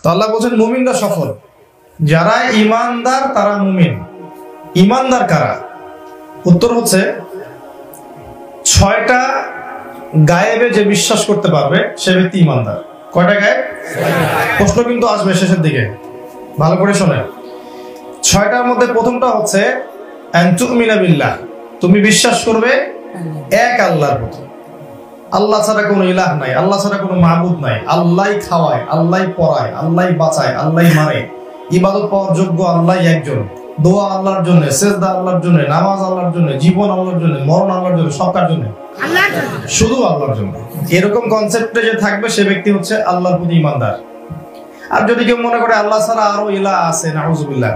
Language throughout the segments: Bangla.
তো আল্লাহ বলছেন মুমিনরা সফল, যারা ইমানদার তারা মুমিন। ইমানদার কারা? উত্তর হচ্ছে 6টা গায়েবে যে বিশ্বাস করতে পারবে সে ব্যক্তি ইমানদার। কয়টা গায়েব? প্রশ্ন কিন্তু আসবে শেষের দিকে, ভালো করে শোনেন। 6টার মধ্যে প্রথমটা হচ্ছে আন তুমিনা বিল্লাহ, তুমি বিশ্বাস করবে এক আল্লাহর প্রতি। আল্লাহ ছাড়া কোনো ইলাহ নাই, আল্লাহ ছাড়া কোনো মাবুদ নাই। আল্লাহই খাওয়ায়, আল্লাহই পড়ায়, আল্লাহই বাঁচায়, আল্লাহই মারে। ইবাদত পাওয়ার যোগ্য আল্লাহই একজন। দোয়া আল্লাহর জন্য, সেজদা আল্লাহর জন্য, নামাজ আল্লাহর জন্য, জীবন আল্লাহর জন্য, মরণ আল্লাহর জন্য, সব কার জন্য? শুধু আল্লাহর জন্য। এরকম কনসেপ্টে যে থাকবে সে ব্যক্তি হচ্ছে আল্লাহর প্রতি ইমানদার। আর যদি কেউ মনে করে আল্লাহ ছাড়া আরো ইলাহ আছে, নাউযুবিল্লাহ,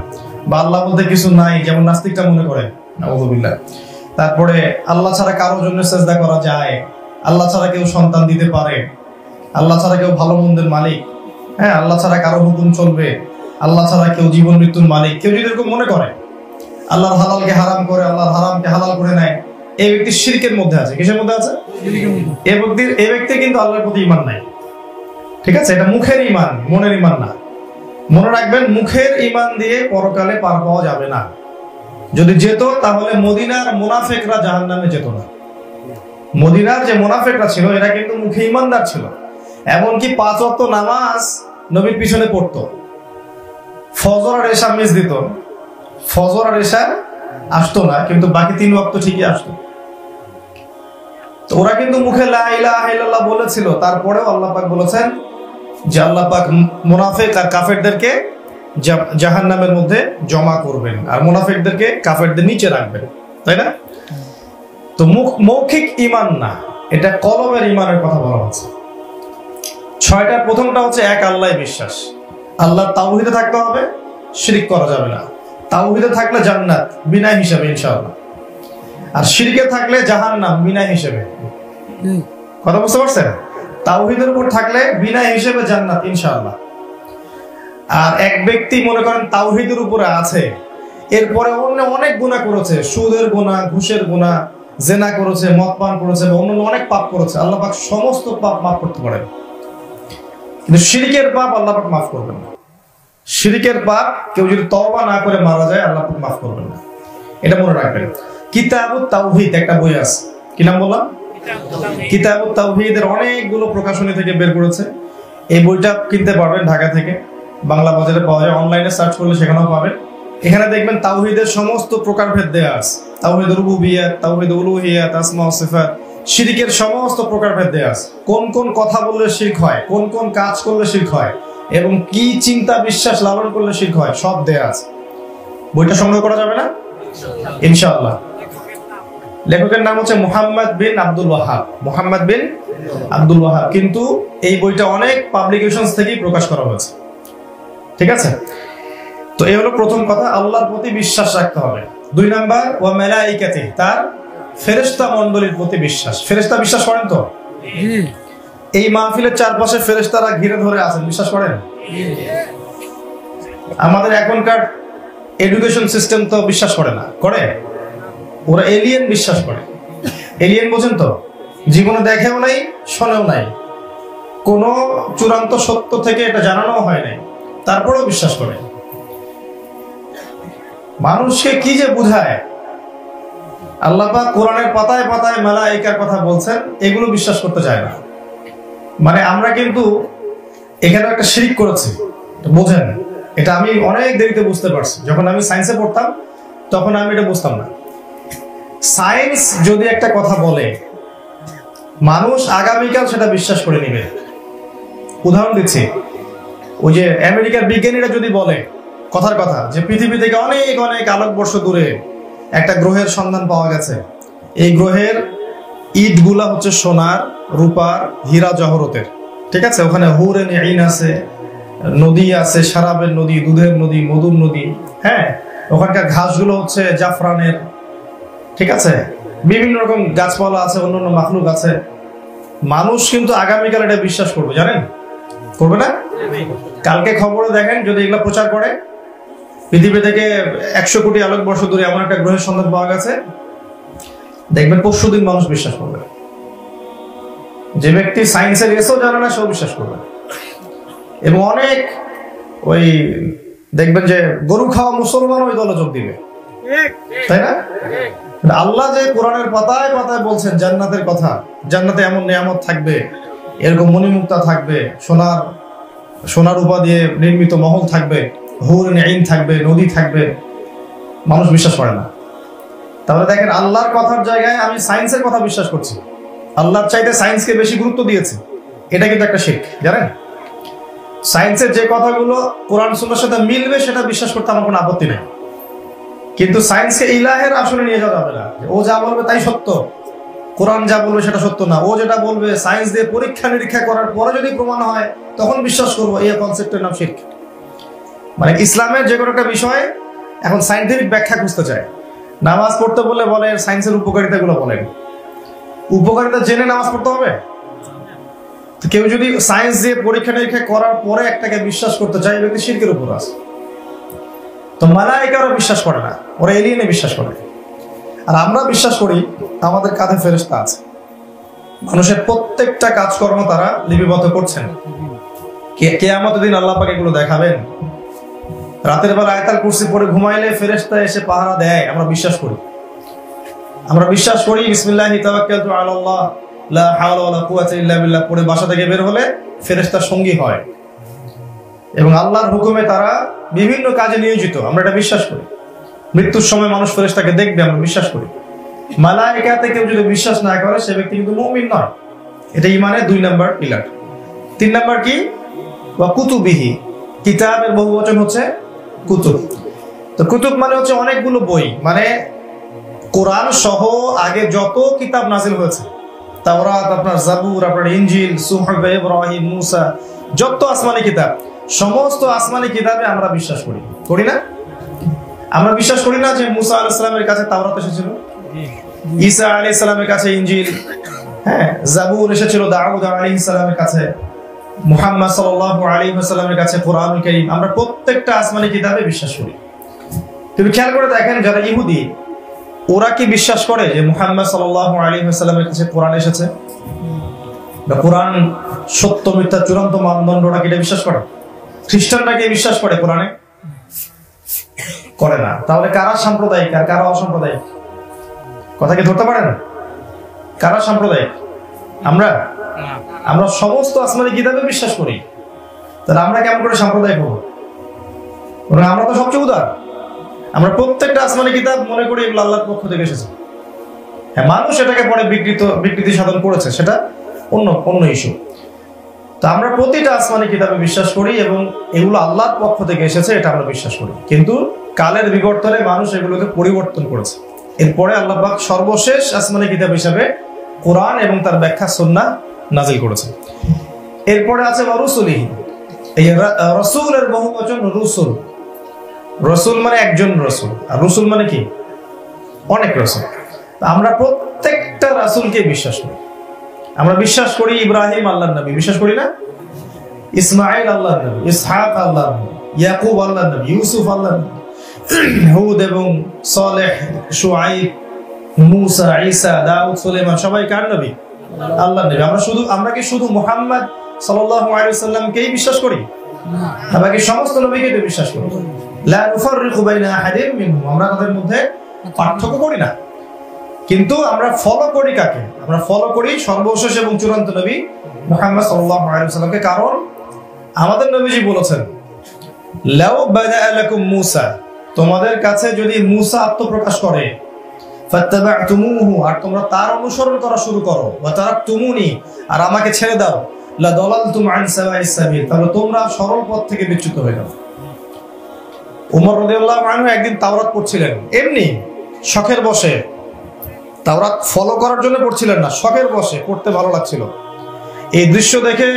বা আল্লাহ বলতে কিছু নাই, যেমন নাস্তিকটা মনে করে, নাউযুবিল্লাহ, তারপরে আল্লাহ ছাড়া কারোর জন্য সেজদা করা যায়, আল্লাহ ছাড়া কেউ সন্তান দিতে পারে, আল্লাহ ছাড়া কেউ ভালো মন্দের মালিক, হ্যাঁ, আল্লাহ ছাড়া কারো হুকুম চলবে, আল্লাহ ছাড়া কেউ জীবন মৃত্যুর মালিক, কেউ যদি এরকম মনে করে, আল্লাহর হালালকে হারাম করে, আল্লাহর হারামকে হালাল করে নেয়, এই ব্যক্তি শিরকের মধ্যে আছে। কিসের মধ্যে আছে? এই ব্যক্তি কিন্তু আল্লাহর প্রতি ঈমান নাই। ঠিক আছে, এটা মুখের ঈমান, মনের ঈমান না। মনে রাখবেন, মুখের ঈমান দিয়ে পরকালে পার পাওয়া যাবে না। যদি যেত তাহলে মদিনার মুনাফিকরা জাহান্নামে যেত না। মদিনার যে মুনাফিকরা ছিল এরা কিন্তু মুখে ঈমানদার ছিল, এমনকি 5 ওয়াক্ত নামাজ নবীর পিছনে পড়তো, ফজর আর এশা মিস দিত, ফজর আর এশা আসতো না, কিন্তু বাকি 3 ওয়াক্ত ঠিকই আসতো। তো ওরা কিন্তু মুখে লা ইলাহা ইল্লাল্লাহ বলেছিল, তারপরেও আল্লাহ পাক বলেছেন যে আল্লাহ পাক মুনাফিক আর কাফেরদেরকে জাহান্নামের মধ্যে জমা করবেন, আর মুনাফিকদেরকে কাফেরদের নিচে রাখবেন, তাই না? তো মৌখিক ঈমান না, এটা কলমের ঈমানের কথা বলা হচ্ছে। 6টার প্রথমটা হচ্ছে এক আল্লাহই বিশ্বাস। আল্লাহর তাওহীদে থাকতে হবে, শিরক করা যাবে না। তাওহীদে থাকলে জান্নাত বিনা হিসাবে ইনশাআল্লাহ, আর শিরকে থাকলে জাহান্নাম বিনা হিসাবে। কথা বুঝতে পারছেন? তাওহীদের উপর থাকলে বিনা হিসাবে জান্নাত ইনশাআল্লাহ। আর এক ব্যক্তি মনে করেন তাওহীদের উপরে আছে, এরপরে অন্য অনেক গুনাহ করেছে, সুদের গুনাহ, ঘুষের গুনাহ, জেনা করেছে, মদ পান করেছে, অন্য অনেক পাপ করেছে, আল্লাহ পাক সমস্ত পাপ মাফ করতে পারেন, কিন্তু শিরকের পাপ আল্লাহ পাক মাফ করবেন না। শিরকের পাপ কেউ যদি তওবা না করে মারা যায় আল্লাহ পাক মাফ করবেন না, এটা মনে রাখবেন। কিতাবুত তাওহীদ একটা বই আছে, কি নাম বললাম? কিতাবুত তাওহীদের অনেকগুলো প্রকাশনী থেকে বের করেছে। এই বইটা কিনতে পারবেন ঢাকা থেকে, বাংলা বাজারে পাওয়া যায়, অনলাইনে সার্চ করলে সেখানেও পাবেন। এখানে দেখবেন তাওহীদের সমস্ত প্রকারভেদ দেয়া আছে, তাওহীদ রুবুবিয়্যাত, তাওহীদ উলুহিয়্যাত, আসমা ও সিফাত, শিরকের সমস্ত প্রকারভেদ দেয়া আছে। কোন কোন কথা বললে শিরক হয়, কোন কোন কাজ করলে শিরক হয়, এবং কি চিন্তা বিশ্বাস লালন করলে শিরক হয়, সব দেয়া আছে। বইটা সংগ্রহ করা যাবে না ইনশাআল্লাহ। লেখকের নাম হচ্ছে মুহাম্মদ বিন আব্দুল ওয়াহাব, মুহাম্মদ বিন আব্দুল ওয়াহাব, কিন্তু এই বইটা অনেক পাবলিকেশনস থেকেই প্রকাশ করা হয়েছে। ঠিক আছে, তো এই হলো প্রথম কথা, আল্লাহর প্রতি বিশ্বাস রাখতে হবে। 2 নাম্বার, ওয়া মালাইকাতি, তার ফেরেশতা মণ্ডলীর প্রতি বিশ্বাস। ফেরেশতা বিশ্বাস করেন তো? এই মাহফিলের চারপাশে ফেরেশতারা ঘিরে ধরে আছেন, বিশ্বাস করেন? আমাদের এখনকার এডুকেশন সিস্টেম তো বিশ্বাস করে না, করে? ওরা এলিয়েন বিশ্বাস করে। এলিয়েন বোঝেন তো? জীবনে দেখেও নাই, শোনেও নাই, কোনো চূড়ান্ত সত্য থেকে এটা জানানো হয় নাই, তারপরেও বিশ্বাস করে। মানুষকে কি যে বুঝায়, আল্লাহ পাক কোরআনের পাতায় পাতায় মালায়েকার কথা বলছেন, এগুলো বিশ্বাস করতে চায় না। মানে আমরা কিন্তু এখানে একটা শিরক করেছি, বোঝেন? এটা আমি অনেক দেরিতে বুঝতে পারছি। যখন আমি সায়েন্সে পড়তাম তখন আমি এটা বুঝতাম না। সায়েন্স যদি একটা কথা বলে, মানুষ আগামীকাল সেটা বিশ্বাস করে নিবে। উদাহরণ দিচ্ছি, ওই যে আমেরিকার বিজ্ঞানীরা যদি বলে কথার কথা যে পৃথিবী থেকে অনেক অনেক আলোকবর্ষ দূরে একটা গ্রহের সন্ধান পাওয়া গেছে, এই গ্রহের ইটগুলা হচ্ছে সোনার, রূপার, হীরা জহরতের, ঠিক আছে, ওখানে হুরেন আইন আছে, নদী আছে, শারাবের নদী, দুধের নদী, মধুর নদী, হ্যাঁ, ওখানকার ঘাসগুলো হচ্ছে জাফরানের, ঠিক আছে, বিভিন্ন রকম গাছপালা আছে, অন্যান্য মাখলুক আছে। মানুষ কিন্তু আগামীকাল এটা বিশ্বাস করবে, জানেন? করবে না? কালকে খবরে দেখেন যদি এগুলো প্রচার করে পৃথিবী থেকে 100 কোটি আলোকবর্ষ দূরে এমন একটা গ্রহের সন্ধান পাওয়া গেছে, দেখবেন পরশুদিন মানুষ বিশ্বাস করবে। যে ব্যক্তি সায়েন্সের এসেও জানে না সেও বিশ্বাস করবে। এবং অনেক ওই দেখবেন যে গরু খাওয়া মুসলমান ওই দলে যোগ দিবে, তাই না? আল্লাহ যে কোরআনের পাতায় পাতায় বলছেন জান্নাতের কথা, জান্নাতে এমন নিয়ামত থাকবে, এরকম মণিমুক্তা থাকবে, সোনার উপা দিয়ে নির্মিত মহল থাকবে, হুরুন আইন থাকবে, নদী থাকবে, মানুষ বিশ্বাস করে না। তাহলে দেখেন আল্লাহর কথার জায়গায় আমি সায়েন্সের কথা বিশ্বাস করছি, আল্লাহর চাইতে সায়েন্সকে বেশি গুরুত্ব দিয়েছে, এটা কিন্তু একটা শিরক, জানেন? সায়েন্সের যে কথাগুলো কোরআন সুন্নাহর সাথে মিলবে সেটা বিশ্বাস করতে আমার কোনো আপত্তি নেই, কিন্তু সায়েন্সকে ইলাহের আসলে নিয়ে যাওয়া যাবে না। ও যা বলবে তাই সত্য, কোরআন যা বলবে সেটা সত্য না। ও যেটা বলবে সায়েন্স দিয়ে পরীক্ষা নিরীক্ষা করার পরে যদি প্রমাণ হয় তখন বিশ্বাস করবো, এই কনসেপ্টের নাম শিরক। মানে ইসলামের যে কোনো একটা বিষয় এখন সায়েন্টিফিক ব্যাখ্যা খুঁজতে চায়। নামাজ পড়তে বলে বলে সায়েন্সের উপকারিতাগুলো বলেন, উপকারিতা জেনে নামাজ পড়তে হবে? তো কেউ যদি সায়েন্স দিয়ে পরীক্ষা নিরীক্ষা করার পরে একটাকে বিশ্বাস করতে চায়, ব্যক্তি শিরকের উপর আছে। তো মালায়েকা ওরা বিশ্বাস করে না, ওরা এলিয়েনে বিশ্বাস করে। আর আমরা বিশ্বাস করি আমাদের কাঁধে ফেরেশতা আছে, মানুষের প্রত্যেকটা কাজকর্ম তারা লিপিবদ্ধ করছেন। কিয়ামতের দিন আল্লাহ পাক এগুলো দেখাবেন। রাতের বেলা আয়াতুল কুরসি পড়ে ঘুমাইলে ফেরেশতা এসে পাহারা দেয়, আমরা বিশ্বাস করি। আমরা বিশ্বাস করি বিসমিল্লাহি তাওয়াক্কালতু আলাল্লাহ লা হাওলা ওয়ালা কুওয়াতা ইল্লা বিল্লাহ পড়ে বাসা থেকে বের হলে ফেরেশতার সঙ্গী হয় এবং আল্লাহর হুকুমে তারা বিভিন্ন কাজে নিয়োজিত, আমরা এটা বিশ্বাস করি। মৃত্যুর সময় মানুষ ফেরেশতাকে দেখবে, আমরা বিশ্বাস করি। মালায়েকাতে কেউ যদি বিশ্বাস না করে সে ব্যক্তি কিন্তু মুমিন নয়। এটা ঈমানের 2 নাম্বার পিলার। 3 নাম্বার কি? ওয়া কুতুবিহি, কিতাবের বহুবচন হচ্ছে কুতুব। তো কুতুব মানে হচ্ছে অনেকগুলো বই, মানে কোরআন সহ আগে যত কিতাব নাজিল হয়েছে, তাওরাত, আপনার জাবুর, আপনার ইনজিল, সুহফ ইব্রাহিম, মুসা, যত আসমানি কিতাব, সমস্ত আসমানি কিতাবে আমরা বিশ্বাস করি, করি না? আমরা বিশ্বাস করি না যে মুসা আলাইহিস সালামের কাছে তাওরাত এসেছিল, ঈসা আলাইহিস সালামের কাছে ইনজিল, হ্যাঁ, জাবুর এসেছিল দাউদ আলাইহিস সালামের কাছে, মুহাম্মদ সাল্লাল্লাহু আলাইহি ওয়াসাল্লামের কাছে কোরআনুল কারীম, আমরা প্রত্যেকটা আসমানি কিতাবে বিশ্বাস করি। তুমি খেয়াল করে দেখেন যারা ইহুদি, ওরা কি বিশ্বাস করে যে মুহাম্মদ সাল্লাল্লাহু আলাইহি ওয়াসাল্লামের কাছে কোরআন এসেছে? বা কোরআন সত্য মিথ্যা চূড়ান্ত মানদণ্ডটা কি এটা বিশ্বাস করে? খ্রিস্টানরা কি বিশ্বাস করে কোরআনে? করে না। তাহলে কারা সাম্প্রদায়িক আর কারা অসাম্প্রদায়িক? কথা কি ধরতে পারেন? কারা সাম্প্রদায়িক? আমরা সমস্ত আসমানি কিতাবে বিশ্বাস করি, তাহলে আমরা কেমন করে সাম্প্রদায়িক হবো? আমরা তো সবচেয়ে উদার, আমরা প্রত্যেকটা আসমানি কিতাব মনে করি এগুলো আল্লাহর পক্ষ থেকে এসেছে। হ্যাঁ, মানুষ এটাকে পরে বিকৃতি সাধন করেছে, সেটা অন্য ইস্যু। তো আমরা প্রতিটা আসমানি কিতাবে বিশ্বাস করি এবং এগুলো আল্লাহর পক্ষ থেকে এসেছে, এটা আমরা বিশ্বাস করি। কিন্তু কালের বিবর্তনে মানুষ এগুলোকে পরিবর্তন করেছে। এরপরে আল্লাহ পাক সর্বশেষ আসমানি কিতাব হিসাবে কোরআন এবং তার ব্যাখ্যা সুন্নাহ নাজিল করেছে। এরপরে আছে রাসূলিহি, এই রাসূলের বহুবচন রসুল। রসুল মানে একজন রসুল, আর রসুল মানে কি? অনেক রসুল। আমরা প্রত্যেকটা রাসূলকে বিশ্বাস করি। আমরা বিশ্বাস করি ইব্রাহিম আল্লাহর নবী, বিশ্বাস করি না? ইসমাঈল আল্লাহর নবী, ইসহাক আল্লাহর নবী, ইয়াকুব আল্লাহর নবী, ইউসুফ আল্লাহর নবী, হুদ এবং সালেহ, শুআইব, মুসা, ঈসা, দাউদ, সুলাইমান সবাই কার নবী? আল্লাহর নবী। আমরা কি শুধু মুহাম্মদ সাল্লাল্লাহু আলাইহি ওয়াসাল্লামকেই বিশ্বাস করি? না, বাকি সমস্ত নবীকে বিশ্বাস করি। লা নুফাররিকু বাইনা আহাদিন মিনহুম, আমরা তাদের মধ্যে পার্থক্য করি না। কিন্তু আমরা ফলো করি কাকে? আমরা ফলো করি সর্বশেষ এবং চূড়ান্ত নবী মুহাম্মদ সাল্লাল্লাহু আলাইহি ওয়াসাল্লামকে। কারণ আমাদের নবীজি বলেছেন, লাউ বাদাআ লাকুম মূসা, তোমাদের কাছে যদি মূসা আত্মপ্রকাশ করে, ফাত্তাবা'তুমুহু, আর তোমরা তার অনুসরণ করা শুরু করো, ওয়া তারাকতুমুনি, আর আমাকে ছেড়ে দাও, লা দালালতুম আন সাওয়াইস সাবিল, তাহলে তোমরা সরল পথ থেকে বিচ্যুত হয়ে যাবে। ওমর রাদিয়াল্লাহু আনহু একদিন তাওরাত পড়ছিলেন, এমনি শখের বসে, তাওরাত ফলো করার জন্য পড়ছিলেন না, শখের বসে পড়তে ভালো লাগছিল। এই দৃশ্য দেখে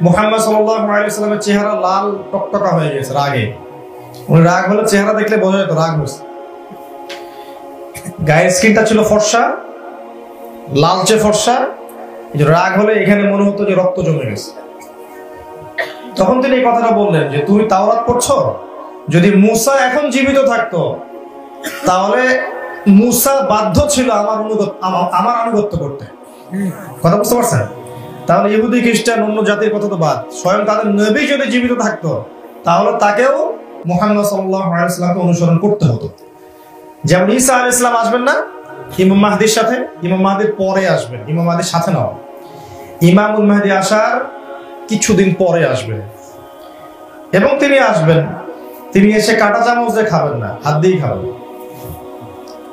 মুহাম্মদ সাল্লাল্লাহু আলাইহি ওয়াসাল্লামের চেহারা লাল টকটকা হয়ে গেছে রাগে। উনি রাগ হলে চেহারা দেখলে বোঝা যেত রাগ হয়েছে। গায়ের স্কিনটা ছিল ফর্সা, লালচে ফর্সা, রাগ হলে এখানে মনে হতো যে রক্ত জমে গেছে। তখন তিনি এই কথাটা বললেন যে তুমি তাওরাত পড়ছো, যদি মূসা এখন জীবিত থাকতো তাহলে মূসা বাধ্য ছিল আমার আনুগত্য করতে। কথা বুঝতে পারছেন? তাহলে ইহুদি খ্রিস্টান অন্য জাতির কথা তো বাদ, স্বয়ং তাদের নবী যদি জীবিত থাকতো তাহলে তাকেও মুহাম্মদ সাল্লাল্লাহু আলাইহি ওয়াসাল্লামকে অনুসরণ করতে হতো। যেমন ঈসা আলাইহিস সালাম আসবেন না ইমাম মাহদির সাথে, ইমাম মাহদির পরে আসবেন, ইমাম মাহদির সাথে নয়। ইমামুল মাহদি আসার কিছুদিন পরে আসবেন এবং তিনি আসবেন, তিনি এসে কাঁটা চামচ দিয়ে খাবেন না, হাত দিয়েই খাবেন।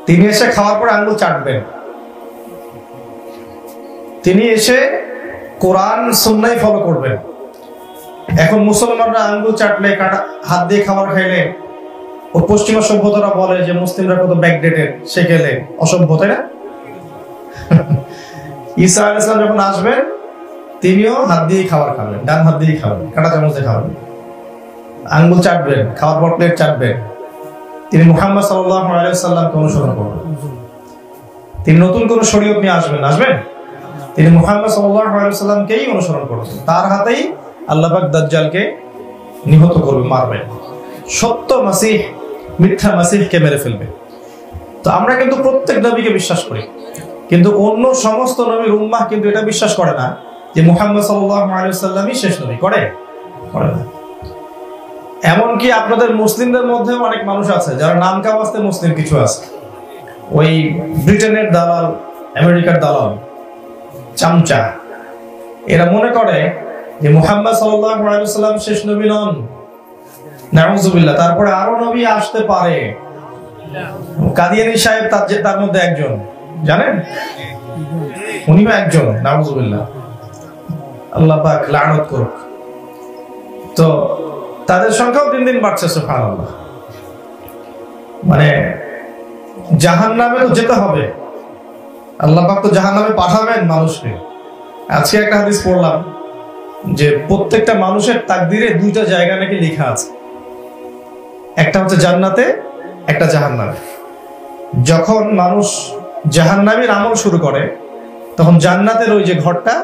তিনি এসে খাওয়ার পর আঙ্গুল চাটবেন। তিনি এসে কোরআন সুন্নাহ ফলো করবেন। এখন মুসলমানরা আঙ্গুল চাটলে, কাঁটা হাত দিয়ে খাবার খাইলে, ও পশ্চিমা সভ্যতারা বলে যে মুসলিমরা কত ব্যাকডেটেড, সে গেলে অসভ্য, তাই না? ঈসা আলাইহিস সালাম যখন আসবেন তিনিও হাত দিয়েই খাবার খাবেন, ডান হাত দিয়েই খাবেন, কাঁটা চামচ দিয়ে খাবেন, আঙ্গুল চাটবেন, খাওয়ার পর প্লেট চাটবেন। তিনি মুহাম্মদ সাল্লাল্লাহু আলাইহি ওয়াসাল্লামকে অনুসরণ করবেন। তিনি নতুন কোন শরীয়ত নিয়ে আসবেন? তিনি মুহাম্মদ সাল্লাল্লাহু আলাইহি ওয়াসাল্লামকেই অনুসরণ করবেন। তার হাতেই আল্লাহ পাক দাজ্জালকে নিহত করবে, মারবেন। সত্য মাসিহ মিথ্যা মাসিহকে মেরে ফেলবে। তো আমরা কিন্তু প্রত্যেক নবীকে বিশ্বাস করি, কিন্তু অন্য সমস্ত নবীর উম্মাহ কিন্তু এটা বিশ্বাস করে না যে মুহাম্মদ সাল্লাল্লাহু আলাইহি ওয়াসাল্লামই শেষ নবী। করে না। এমনকি আপনাদের মুসলিমদের মধ্যে অনেক মানুষ আছে যারা নাম কাওয়াস্তে মুসলিম কিছু আছে, ওই ব্রিটেনের দালাল, আমেরিকার দালাল, চামচা, এরা মনে করে যে মুহাম্মদ সাল্লাল্লাহু আলাইহি ওয়াসাল্লাম শেষ নবী নন, নাউযুবিল্লাহ, তারপরে আরো নবী আসতে পারে। কাদিয়ানী সাহেব তার মধ্যে একজন, জানেন? উনিও একজন, নাউযুবিল্লাহ, আল্লাহ পাক লানত করুক। তো তাদের সংখ্যাও দিন দিন বাড়ছে, সুবহানাল্লাহ। মানে জাহান্নামে তো যেতে হবে, আল্লাহ পাক তো জাহান্নামে পাঠাবেন মানুষকে। আজকে একটা হাদিস পড়লাম যে প্রত্যেকটা মানুষের তাকদীরে দুইটা জায়গা নাকি লেখা আছে, একটা হচ্ছে জান্নাতে, একটা জাহান্নামে। যখন মানুষ জাহান্নামীর আমল শুরু করে তখন জান্নাতের ওই যে ঘরটা,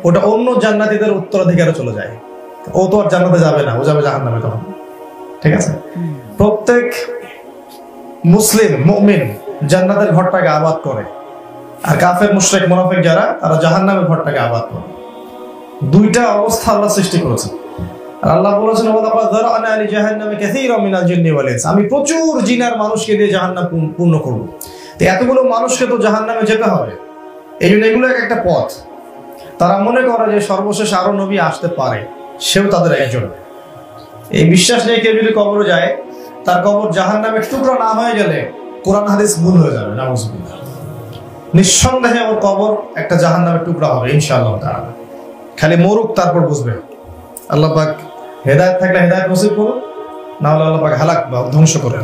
ওটা অন্য জান্নাতীদের উত্তরাধিকারে চলে যায়। ও তো আর জান্নাতে যাবে না, ও যাবে জাহান্নামে তখন। ঠিক আছে? প্রত্যেক মুসলিম মুমিন জান্নাতের ঘরটাকে আবাদ করে, আর কাফের মুশরিক মুনাফিক যারা, তারা জাহান্নামের ঘরটাকে আবাদ করে। দুইটা অবস্থা আল্লাহ সৃষ্টি করেছেন। আর আল্লাহ বলেছেন ওয়ালাকাদ যারা'না লি জাহান্নামে কাসীরাম মিনাল জিন্নি ওয়াল ইনস, আমি প্রচুর জিন আর মানুষকে দিয়ে জাহান্নাম পূর্ণ করব। তো এতগুলো মানুষকে তো জাহান্নামে যেতে হবে, এইজন্য এগুলো একটা পথ। তারা মনে করে যে সর্বশেষ আরো নবী আসতে পারে, সেও তাদের একজন। এই বিশ্বাস নিয়ে কেউ যদি কবরে যায়, তার কবর জাহান্নামের টুকরা না হয়ে গেলে কোরআন হাদিস ভুল হয়ে যাবে, নাউযুবিল্লাহ। নিঃসন্দেহে ওর কবর একটা জাহান্নামের টুকরা হবে ইনশাআল্লাহ তাআলা। খালি মরুক, তারপর বুঝবে। আল্লাহ পাক হেদায়েত থাকলে হেদায়েত নসিব করুন, না হলে আল্লাহ পাক হালাক বা ধ্বংস করে।